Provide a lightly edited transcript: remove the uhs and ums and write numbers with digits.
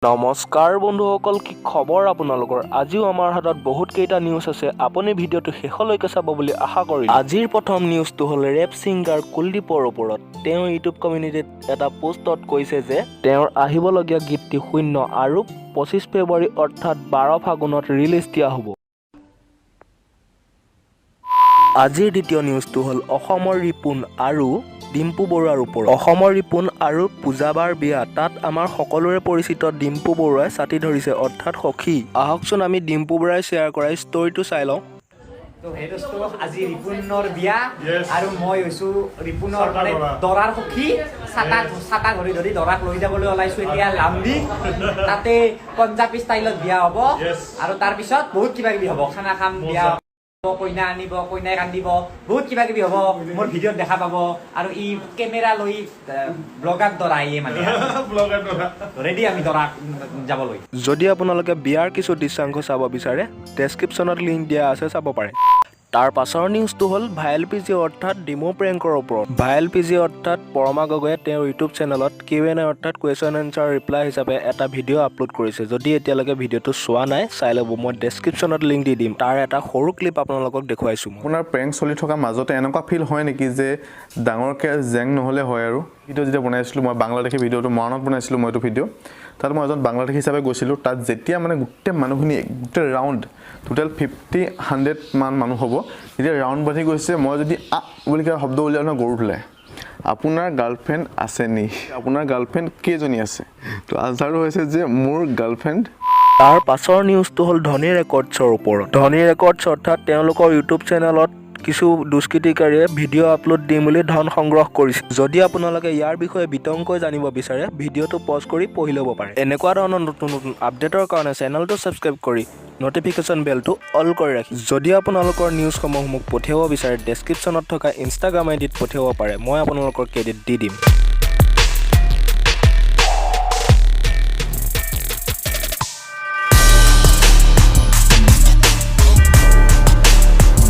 নমস্কাৰ বন্ধুসকল, কি খবৰ আপোনালোকৰ? আজিও আমাৰ হাতত বহুত কেইটা নিউজ আছে। আপুনি ভিডিঅ'টো শেষলৈকে চাব বুলি আশা কৰিলোঁ। আজিৰ প্ৰথম নিউজটো হ'ল ৰেপ ছিংগাৰ কুলদীপৰ ওপৰত। তেওঁ ইউটিউব কমিউনিটিত এটা পোষ্টত কৈছে যে তেওঁৰ আহিবলগীয়া গীতটি 0 আৰু 25 ফেব্ৰুৱাৰী অৰ্থাৎ 12 ফাগুনত ৰিলিজ দিয়া হ'ব। আজিৰ দ্বিতীয় নিউজটো হ'ল অসমৰ ৰিপুন আৰু ডিম্পু বৰুৱাৰ ওপৰত। অসমৰ ৰিপুন আৰু পূজাবাৰ বিয়া, তাত আমাৰ সকলোৰে পৰিচিত ডিম্পু বৰুৱাই ছাতি ধৰিছে অৰ্থাৎ সখী। আহকচোন আমি ডিম্পু বৰুৱাই শ্বেয়াৰ কৰা ষ্টৰিটো চাই লওঁ। আজি ৰিপুনৰ বিয়া আৰু মই হৈছো ৰিপুনৰ মানে দৰাৰ সখী। ছাতা ধৰি ধৰি দৰাক লৈ যাবলৈ ওলাইছো এতিয়া লাম্বি। তাতে পঞ্জাবী ষ্টাইলত বিয়া হ'ব আৰু তাৰপিছত বহুত কিবা কিবি হ'ব। খানা খাম, বিয়া কইনা আনিব, কইনাই কান্দিব, বহুত কিবা কিবি হ'ব। মোৰ ভিডিঅ'ত দেখা পাব আৰু ই কেমেৰা লৈ ব্লগাৰ দৰা মানে ৰেডি আমি দৰাক যাবলৈ। যদি আপোনালোকে বিয়াৰ কিছু দৃশ্যাংশ চাব বিচাৰে, ডেছক্ৰিপশ্যনত লিংক দিয়া আছে, চাব পাৰে। তাৰ পাছৰ নিউজটো হ'ল ভাইৰেল পিজি অৰ্থাৎ ডিমো প্ৰেংকৰ ওপৰত। ভাইৰেল পিজি অৰ্থাৎ পৰমা গগৈয়ে তেওঁৰ ইউটিউব চেনেলত Q&A অৰ্থাৎ কুৱেশ্যন এনচাৰ ৰিপ্লাই হিচাপে এটা ভিডিঅ' আপলোড কৰিছে। যদি এতিয়ালৈকে ভিডিঅ'টো চোৱা নাই, চাই ল'ব। মই ডেছক্ৰিপশ্যনত লিংক দি দিম। তাৰ এটা সৰু ক্লিপ আপোনালোকক দেখুৱাইছোঁ। আপোনাৰ প্ৰেংক চলি থকা মাজতে এনেকুৱা ফিল হয় নেকি যে ডাঙৰকৈ জেং নহ'লে হয়? আৰু ভিডিঅ' যেতিয়া বনাইছিলোঁ মই বাংলাদেশী ভিডিঅ'টো মৰাণত বনাইছিলোঁ মই এইটো ভিডিঅ'। তাত মই এজন বাংলাদেশী হিচাপে গৈছিলোঁ। তাত যেতিয়া মানে গোটেই মানুহখিনি গোটেই ৰাউণ্ড টোটেল 50-100 মান মানুহ হ'ব, যেতিয়া ৰাউণ্ড বাঢ়ি গৈছে, মই যদি বুলি কিবা শব্দ উলিয়াওঁ নহয়, গৰুত ওলায়। আপোনাৰ গাৰ্লফ্ৰেণ্ড আছে নি? আপোনাৰ গাৰ্লফ্ৰেণ্ড কেইজনী আছে? তো আনচাৰটো হৈছে যে মোৰ গাৰ্লফ্ৰেণ্ড। তাৰ পাছৰ নিউজটো হ'ল ধনী ৰেকৰ্ডছৰ ওপৰত। ধনী ৰেকৰ্ডছ অৰ্থাৎ তেওঁলোকৰ ইউটিউব চেনেলত কিছু দুষ্কৃতিকাৰীয়ে ভিডিঅ' আপলোড দিম বুলি ধন সংগ্ৰহ কৰিছে। যদি আপোনালোকে ইয়াৰ বিষয়ে বিতংকৈ জানিব বিচাৰে, ভিডিঅ'টো পজ কৰি পঢ়ি ল'ব পাৰে। এনেকুৱা ধৰণৰ নতুন নতুন আপডেটৰ কাৰণে চেনেলটো ছাবস্ক্ৰাইব কৰি ন'টিফিকেশ্যন বেলটো অল কৰি ৰাখি। যদি আপোনালোকৰ নিউজসমূহ মোক পঠিয়াব বিচাৰে, ডেছক্ৰিপশ্যনত থকা ইনষ্টাগ্ৰাম আইডিত পঠিয়াব পাৰে। মই আপোনালোকৰ ক্ৰেডিট দি দিম।